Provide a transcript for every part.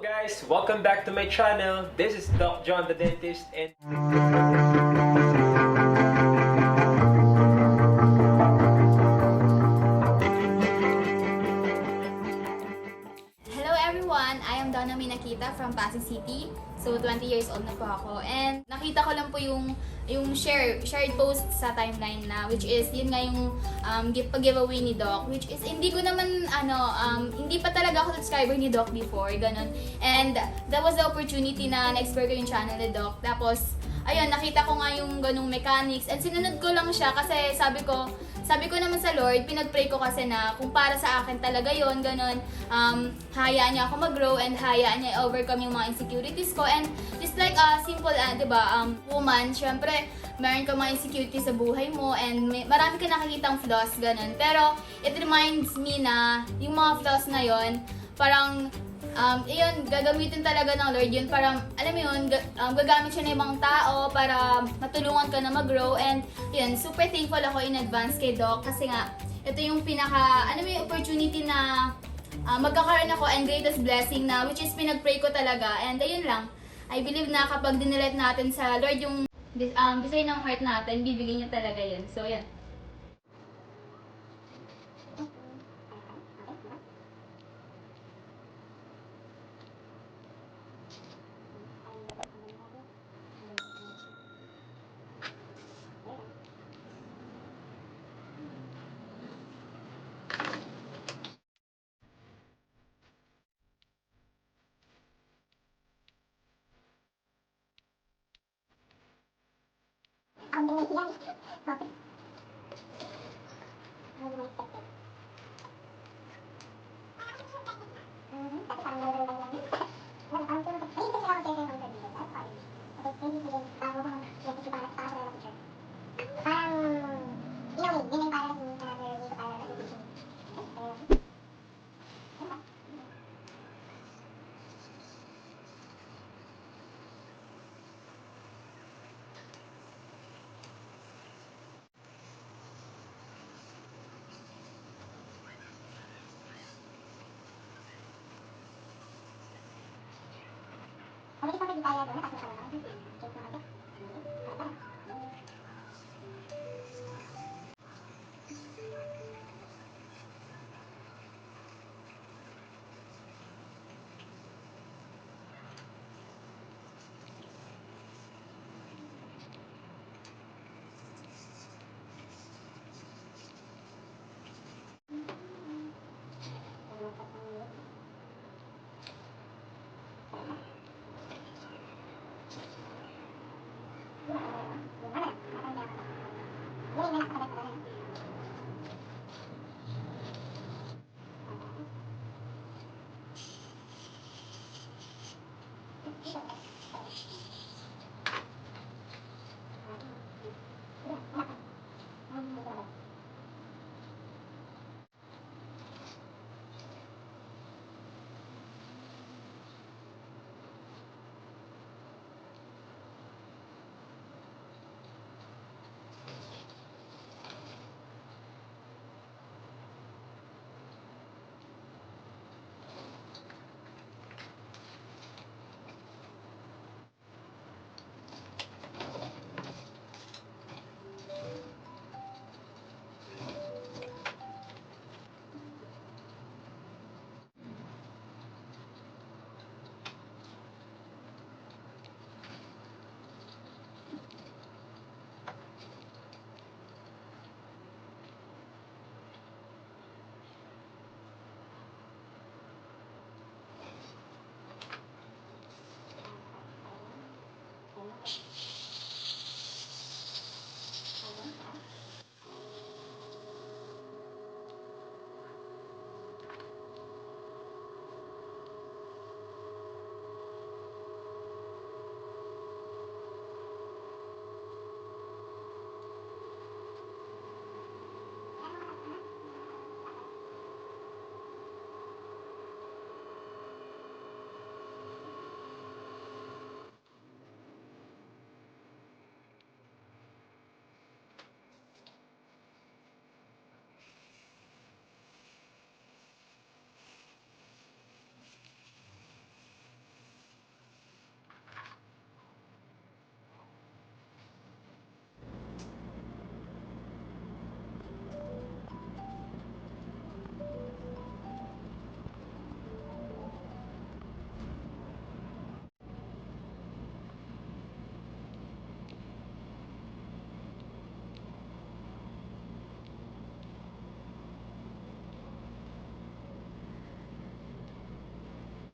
guys, welcome back to my channel. This is Doc John the Dentist and Hello everyone! I am Donna Minakita from Pasig City. So, 20 years old na po ako. And nakita ko lang po yung shared post sa timeline na which is, yun nga yung pag-giveaway ni Doc. Which is, hindi ko naman, hindi pa talaga ako subscriber ni Doc before, ganun. And that was the opportunity na na-explore ko yung channel ni Doc. Tapos, ayun, nakita ko nga yung ganung mechanics. And sinunod ko lang siya kasi sabi ko naman sa Lord, pinag-pray ko kasi na kung para sa akin talaga yon ganun, hayaan niya ako mag-grow and hayaan niya i-overcome yung mga insecurities ko. And just like a simple, woman, syempre, meron ka mga insecurities sa buhay mo and marami ka nakikitang flaws, ganun. Pero, it reminds me na yung mga flaws na yon parang, iyon, gagamitin talaga ng Lord yun. Parang, alam mo yun, gagamit siya ng ibang tao para matulungan ka na mag-grow. And yun, super thankful ako in advance kay Doc kasi nga, ito yung yung opportunity na magkakaroon ako and greatest blessing na which is pinag-pray ko talaga. And ayun lang, I believe na kapag dinilet natin sa Lord yung design ng heart natin, bibigyan niya talaga yun. So, yan.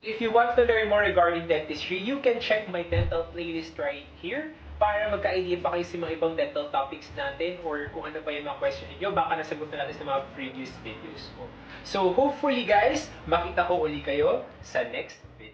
If you want to learn more regarding dentistry, you can check my dental playlist right here para magka-idea pa kayo sa mga ibang dental topics natin or kung ano pa yung mga question niyo, baka nasagot na natin sa mga previous videos mo. So hopefully guys, makita ko uli kayo sa next video.